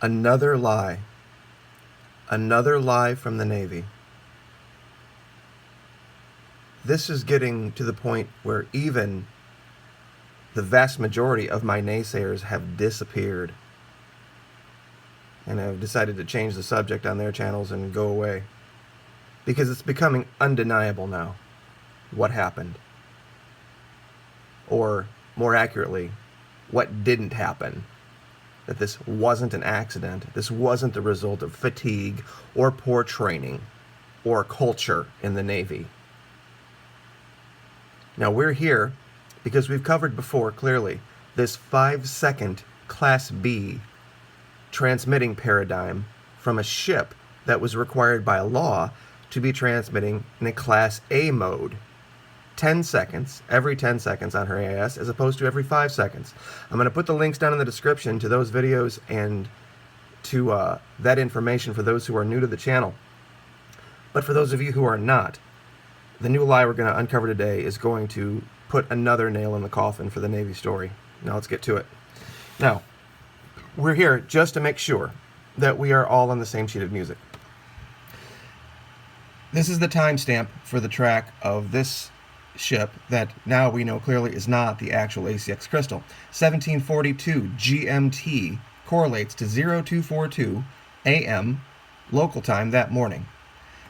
Another lie. Another lie from the Navy. This is getting to the point where even the vast majority of my naysayers have disappeared and have decided to change the subject on their channels and go away. Because it's becoming undeniable now what happened. Or, more accurately, what didn't happen. That this wasn't an accident. This wasn't the result of fatigue or poor training or culture in the Navy. Now we're here because we've covered before clearly this 5-second Class B transmitting paradigm from a ship that was required by law to be transmitting in a Class A mode. 10 seconds, every 10 seconds on her AIS, as opposed to every 5 seconds. I'm going to put the links down in the description to those videos and to that information for those who are new to the channel. But for those of you who are not, the new lie we're going to uncover today is going to put another nail in the coffin for the Navy story. Now let's get to it. Now, we're here just to make sure that we are all on the same sheet of music. This is the timestamp for the track of this ship that now we know clearly is not the actual ACX Crystal. 1742 GMT correlates to 0242 AM local time that morning.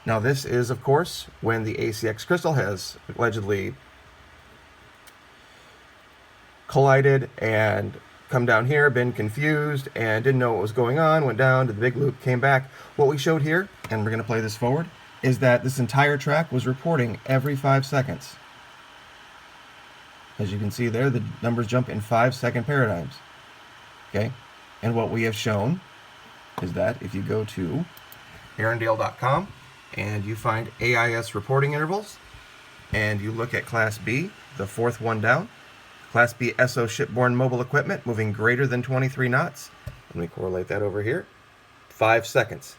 Now this is, of course, when the ACX Crystal has allegedly collided and come down here, been confused, and didn't know what was going on, went down to the big loop, came back. What we showed here, and we're going to play this forward, is that this entire track was reporting every 5 seconds. As you can see there, the numbers jump in 5-second paradigms. Okay? And what we have shown is that if you go to aarondale.com and you find AIS reporting intervals, and you look at Class B, the fourth one down, Class B SO shipborne mobile equipment moving greater than 23 knots. Let me correlate that over here. 5 seconds.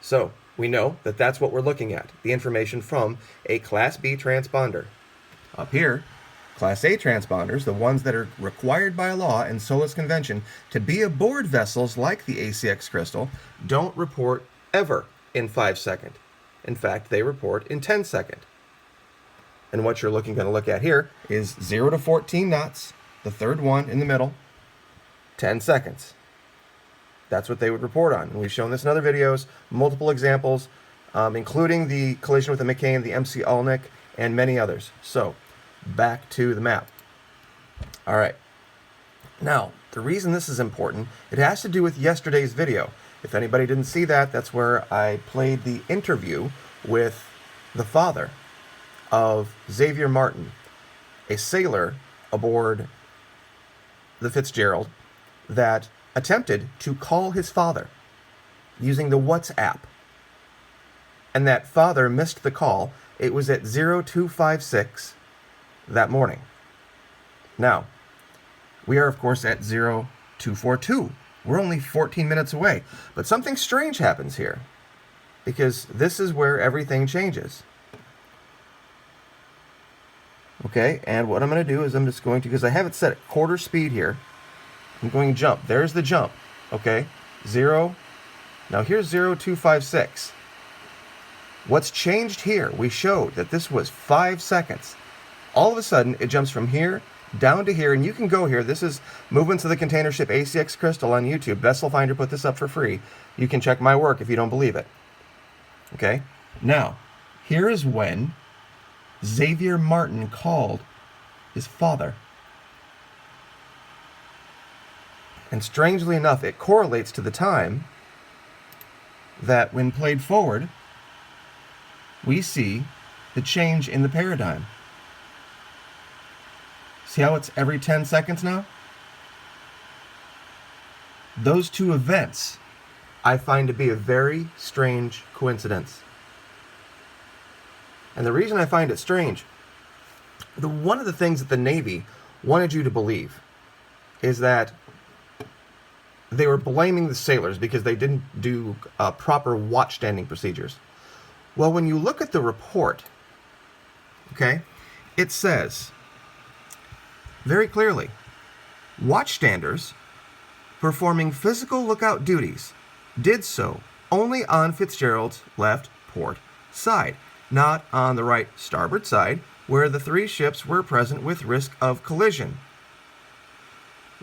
So we know that that's what we're looking at, the information from a Class B transponder. Up here, Class A transponders, the ones that are required by law and SOLAS convention to be aboard vessels like the ACX Crystal, don't report ever in 5 seconds. In fact, they report in 10 seconds. And what you're going to look at here is 0 to 14 knots, the third one in the middle, 10 seconds. That's what they would report on. And we've shown this in other videos, multiple examples, including the collision with the McCain, the MC Alnick, and many others. So, back to the map. All right. Now, the reason this is important, it has to do with yesterday's video. If anybody didn't see that, that's where I played the interview with the father of Xavier Martin, a sailor aboard the Fitzgerald that attempted to call his father using the WhatsApp. And that father missed the call. It was at 0256 that morning. Now, we are, of course, at 0242. We're only 14 minutes away. But something strange happens here, because this is where everything changes. Okay, and what I'm going to do is I'm just going to, because I have it set at quarter speed here, I'm going to jump. There's the jump. Okay, 0. Now here's 0256. What's changed here? We showed that this was 5 seconds. All of a sudden, it jumps from here down to here, and you can go here. This is Movements of the Container Ship ACX Crystal on YouTube. Vessel Finder put this up for free. You can check my work if you don't believe it. Okay? Now, here is when Xavier Martin called his father. And strangely enough, it correlates to the time that when played forward, we see the change in the paradigm. See how it's every 10 seconds now? Those two events I find to be a very strange coincidence. And the reason I find it strange, one of the things that the Navy wanted you to believe is that they were blaming the sailors because they didn't do proper watchstanding procedures. Well, when you look at the report, okay, it says very clearly, watchstanders performing physical lookout duties did so only on Fitzgerald's left port side, not on the right starboard side, where the 3 ships were present with risk of collision.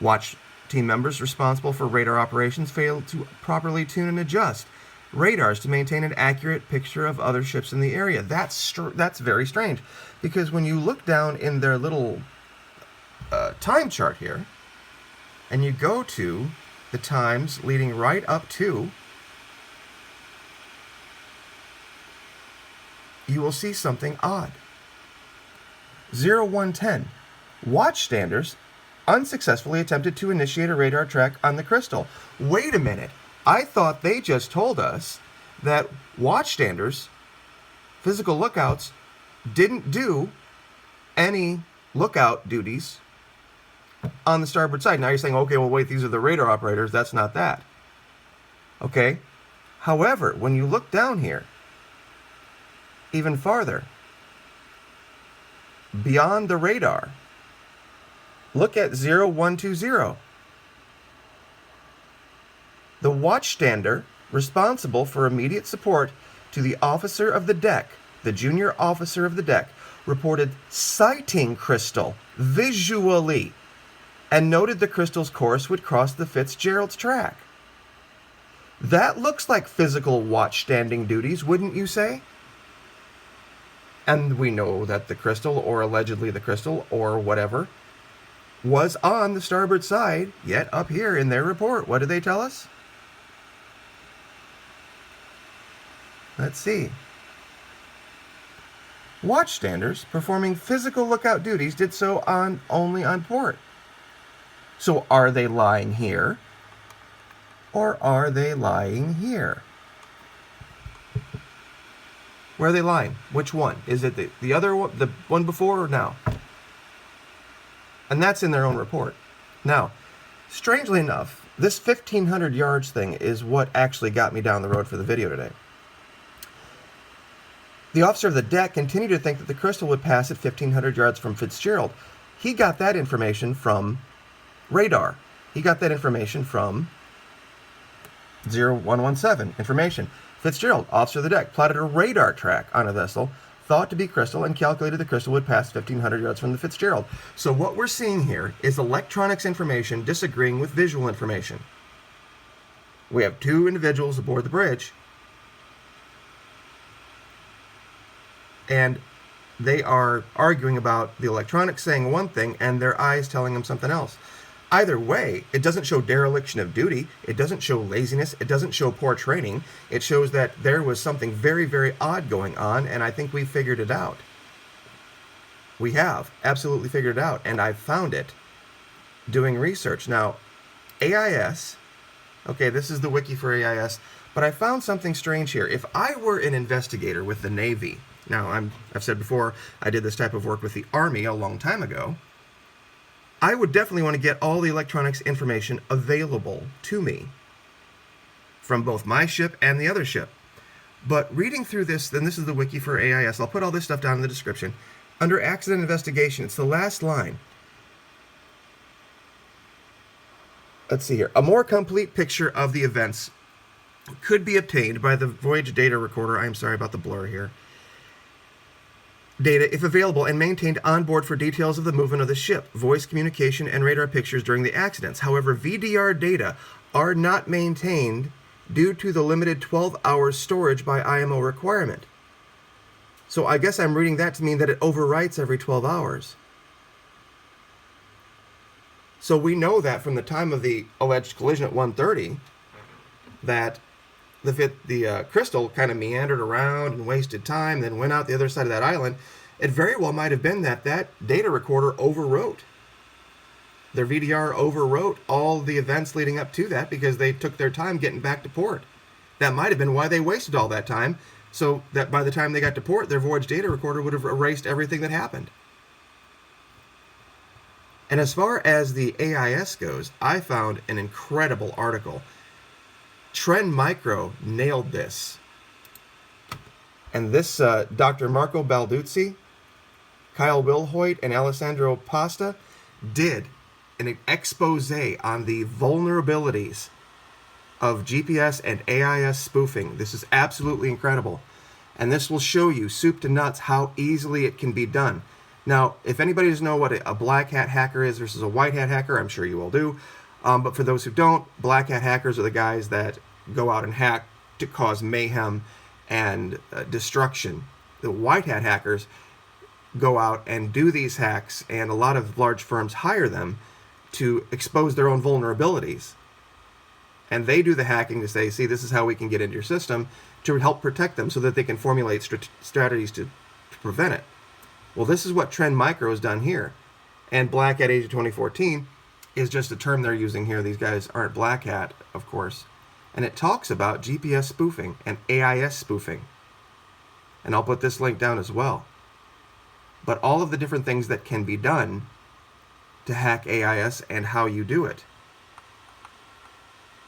Watch team members responsible for radar operations failed to properly tune and adjust radars to maintain an accurate picture of other ships in the area. That's very strange, because when you look down in their little time chart here, and you go to the times leading right up to, you will see something odd. 0110. Watchstanders unsuccessfully attempted to initiate a radar track on the Crystal. Wait a minute. I thought they just told us that watchstanders, physical lookouts, didn't do any lookout duties on the starboard side. Now you're saying, okay, well, wait, these are the radar operators. That's not that. Okay? However, when you look down here, even farther, beyond the radar, look at 0120. The watchstander responsible for immediate support to the officer of the deck, the junior officer of the deck, reported sighting Crystal visually and noted the Crystal's course would cross the Fitzgerald's track. That looks like physical watchstanding duties, wouldn't you say? And we know that the Crystal, or allegedly the Crystal, or whatever, was on the starboard side, yet up here in their report, what did they tell us? Let's see. Watchstanders performing physical lookout duties did so only on port. So are they lying here, or are they lying here? Where are they lying? Which one? Is it the other one, the one before, or now? And that's in their own report. Now, strangely enough, this 1,500 yards thing is what actually got me down the road for the video today. The officer of the deck continued to think that the Crystal would pass at 1,500 yards from Fitzgerald. He got that information from radar. He got that information from 0117 information. Fitzgerald, officer of the deck, plotted a radar track on a vessel thought to be Crystal and calculated the Crystal would pass 1,500 yards from the Fitzgerald. So what we're seeing here is electronics information disagreeing with visual information. We have 2 individuals aboard the bridge, and they are arguing about the electronics saying one thing and their eyes telling them something else. Either way, it doesn't show dereliction of duty, it doesn't show laziness, it doesn't show poor training. It shows that there was something very, very odd going on, and I think we figured it out. We have absolutely figured it out, and I've found it doing research. Now, AIS, okay, this is the wiki for AIS, but I found something strange here. If I were an investigator with the Navy, now I've said before, I did this type of work with the Army a long time ago, I would definitely want to get all the electronics information available to me from both my ship and the other ship. But reading through this, then this is the wiki for AIS. I'll put all this stuff down in the description. Under accident investigation, it's the last line. Let's see here. A more complete picture of the events could be obtained by the voyage data recorder. I'm sorry about the blur here. Data, if available, and maintained on board for details of the movement of the ship, voice communication, and radar pictures during the accidents. However, VDR data are not maintained due to the limited 12-hour storage by IMO requirement. So I guess I'm reading that to mean that it overwrites every 12 hours. So we know that from the time of the alleged collision at 1:30, that the Crystal kind of meandered around and wasted time, then went out the other side of that island. It very well might have been that data recorder overwrote. Their VDR overwrote all the events leading up to that because they took their time getting back to port. That might have been why they wasted all that time, so that by the time they got to port, their voyage data recorder would have erased everything that happened. And as far as the AIS goes, I found an incredible article. Trend Micro nailed this. And this Dr. Marco Balduzzi, Kyle Wilhoit, and Alessandro Pasta did an expose on the vulnerabilities of GPS and AIS spoofing. This is absolutely incredible. And this will show you, soup to nuts, how easily it can be done. Now, if anybody doesn't know what a black hat hacker is versus a white hat hacker, I'm sure you all do. But for those who don't, black hat hackers are the guys that go out and hack to cause mayhem and destruction. The white hat hackers go out and do these hacks, and a lot of large firms hire them to expose their own vulnerabilities. And they do the hacking to say, see, this is how we can get into your system, to help protect them so that they can formulate strategies to prevent it. Well, this is what Trend Micro has done here. And Black Hat Asia 2014 is just a term they're using here. These guys aren't Black Hat, of course. And it talks about GPS spoofing and AIS spoofing. And I'll put this link down as well. But all of the different things that can be done to hack AIS and how you do it.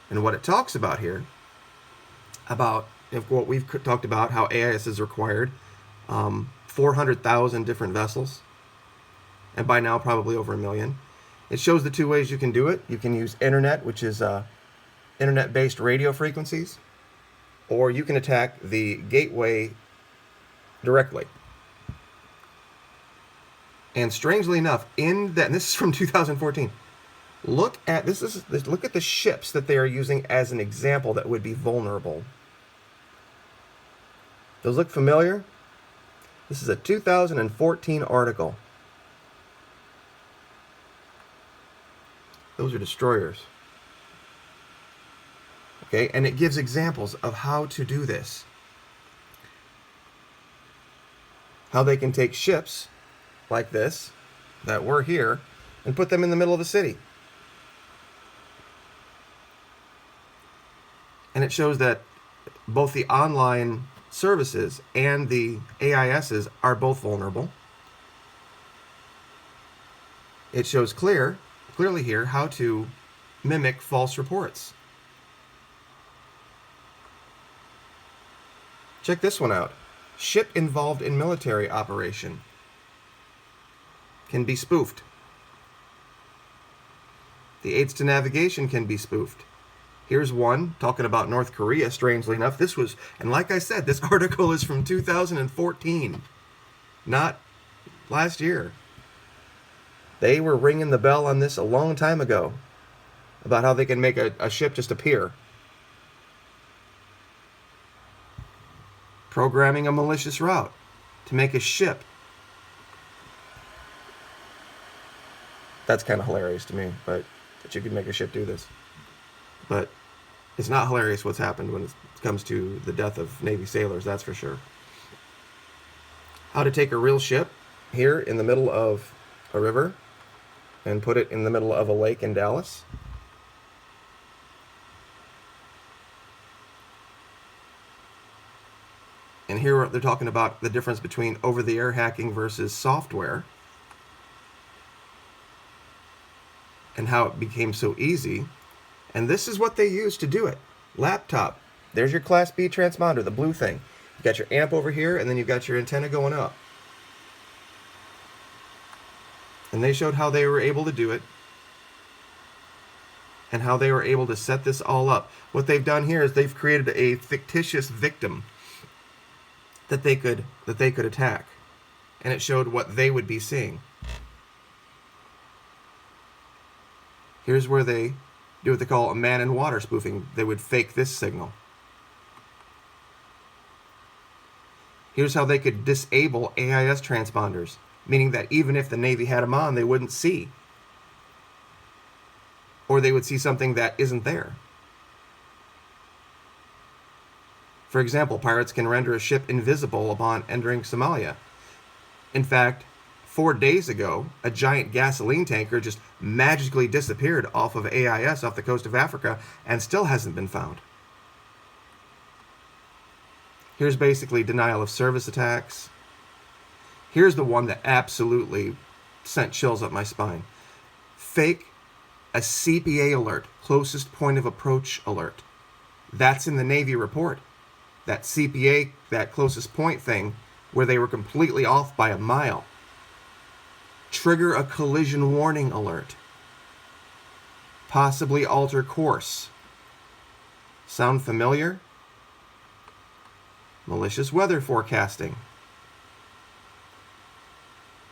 And what it talks about here, about what we've talked about, how AIS is required, 400,000 different vessels, and by now probably over 1 million. It shows the two ways you can do it. You can use internet, which is internet-based radio frequencies, or you can attack the gateway directly. And strangely enough, in that, and this is from 2014. Look at look at the ships that they are using as an example that would be vulnerable. Those look familiar? This is a 2014 article. Those are destroyers. Okay, and it gives examples of how to do this. How they can take ships like this, that were here, and put them in the middle of the city. And it shows that both the online services and the AISs are both vulnerable. It shows clearly here how to mimic false reports. Check this one out. Ship involved in military operation can be spoofed. The aids to navigation can be spoofed. Here's one talking about North Korea, strangely enough. This was, and like I said, this article is from 2014, not last year. They were ringing the bell on this a long time ago about how they can make a ship just appear. Programming a malicious route to make a ship. That's kind of hilarious to me, but that you could make a ship do this. But it's not hilarious what's happened when it comes to the death of Navy sailors, that's for sure. How to take a real ship here in the middle of a river and put it in the middle of a lake in Dallas. And here they're talking about the difference between over-the-air hacking versus software, and how it became so easy. And this is what they use to do it. Laptop. There's your Class B transponder, the blue thing. You got your amp over here, and then you've got your antenna going up. And they showed how they were able to do it, and how they were able to set this all up. What they've done here is they've created a fictitious victim that they could attack. And it showed what they would be seeing. Here's where they do what they call a man in water spoofing. They would fake this signal. Here's how they could disable AIS transponders, meaning that even if the Navy had them on, they wouldn't see. Or they would see something that isn't there. For example, pirates can render a ship invisible upon entering Somalia. In fact, 4 days ago, a giant gasoline tanker just magically disappeared off of AIS off the coast of Africa and still hasn't been found. Here's basically denial of service attacks. Here's the one that absolutely sent chills up my spine. Fake a CPA alert, closest point of approach alert. That's in the Navy report. That CPA, that closest point thing, where they were completely off by a mile. Trigger a collision warning alert. possibly alter course. Sound familiar? Malicious weather forecasting.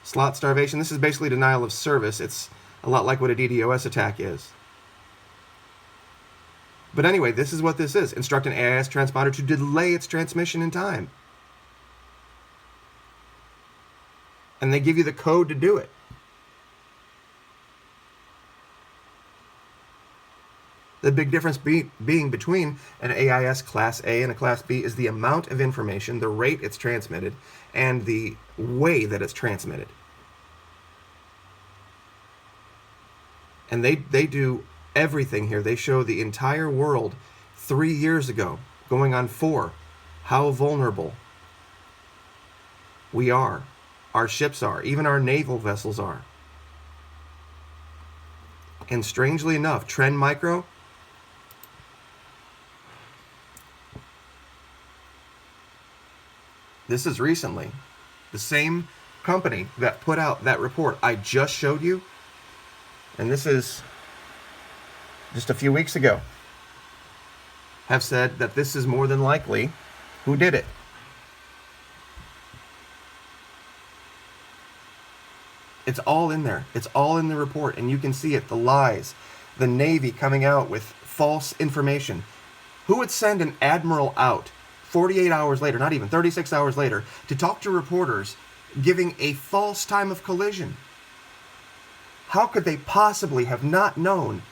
Slot starvation. This is basically denial of service. It's a lot like what a DDoS attack is. But anyway, this is what this is. Instruct an AIS transponder to delay its transmission in time. And they give you the code to do it. The big difference being between an AIS Class A and a Class B is the amount of information, the rate it's transmitted, and the way that it's transmitted. And they do everything here. They show the entire world 3 years ago, going on 4, how vulnerable we are, our ships are, even our naval vessels are. And strangely enough, Trend Micro, this is recently, the same company that put out that report I just showed you, and this is just a few weeks ago, have said that this is more than likely who did it. It's all in there. It's all in the report, and you can see it, the lies, the Navy coming out with false information. Who would send an admiral out 48 hours later, not even 36 hours later, to talk to reporters giving a false time of collision? How could they possibly have not known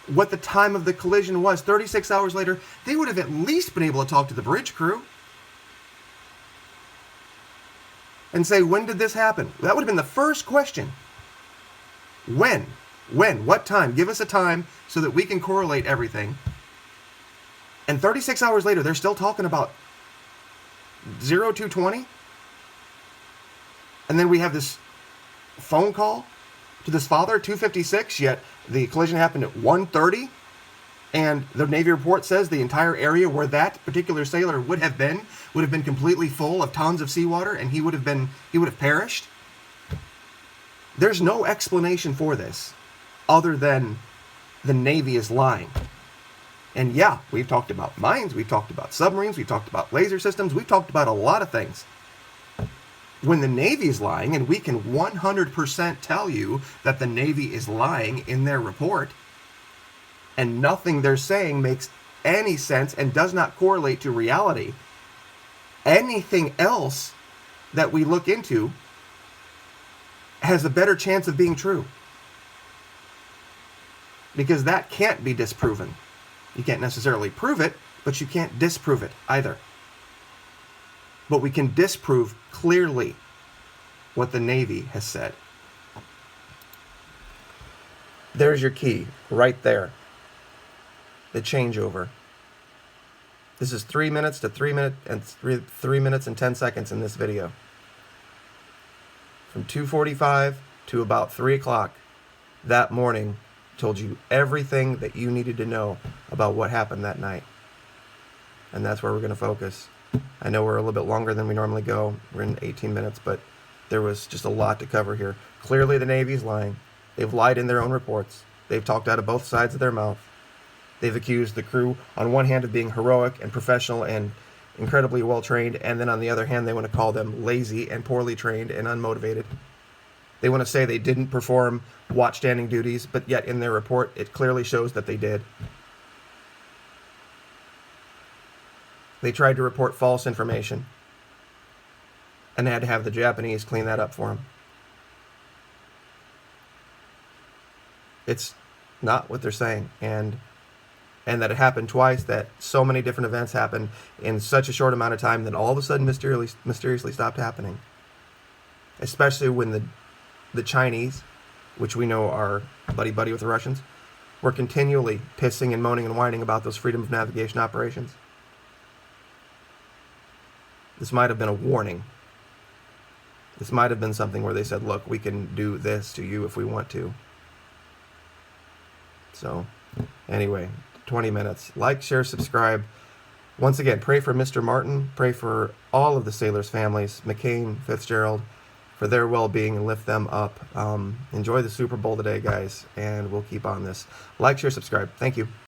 what the time of the collision was? 36 hours later, they would have at least been able to talk to the bridge crew and say, when did this happen? That would have been the first question. When? What time? Give us a time so that we can correlate everything. And 36 hours later, they're still talking about 0220? And then we have this phone call to this father, 2:56, yet the collision happened at 1:30, and the Navy report says the entire area where that particular sailor would have been completely full of tons of seawater, and he would have perished. There's no explanation for this other than the Navy is lying. And yeah, we've talked about mines, we've talked about submarines, we've talked about laser systems, we've talked about a lot of things. When the Navy is lying, and we can 100% tell you that the Navy is lying in their report, and nothing they're saying makes any sense and does not correlate to reality, anything else that we look into has a better chance of being true. Because that can't be disproven. You can't necessarily prove it, but you can't disprove it either. But we can disprove clearly what the Navy has said. There's your key, right there. The changeover. This is 3 minutes to 3 minutes and 10 seconds in this video. From 2:45 to about 3 o'clock that morning, told you everything that you needed to know about what happened that night. And that's where we're going to focus. I know we're a little bit longer than we normally go. We're in 18 minutes, but there was just a lot to cover here. Clearly the Navy's lying. They've lied in their own reports. They've talked out of both sides of their mouth. They've accused the crew on one hand of being heroic and professional and incredibly well trained, and then on the other hand they want to call them lazy and poorly trained and unmotivated. They want to say they didn't perform watchstanding duties, but yet in their report it clearly shows that they did. They tried to report false information and had to have the Japanese clean that up for them. It's not what they're saying, and that it happened twice, that so many different events happened in such a short amount of time that all of a sudden mysteriously stopped happening. Especially when the Chinese, which we know are buddy-buddy with the Russians, were continually pissing and moaning and whining about those freedom of navigation operations. This might have been a warning. This might have been something where they said, look, we can do this to you if we want to. So, anyway, 20 minutes. Like, share, subscribe. Once again, pray for Mr. Martin. Pray for all of the sailors' families. McCain, Fitzgerald, for their well-being and lift them up. Enjoy the Super Bowl today, guys, and we'll keep on this. Like, share, subscribe. Thank you.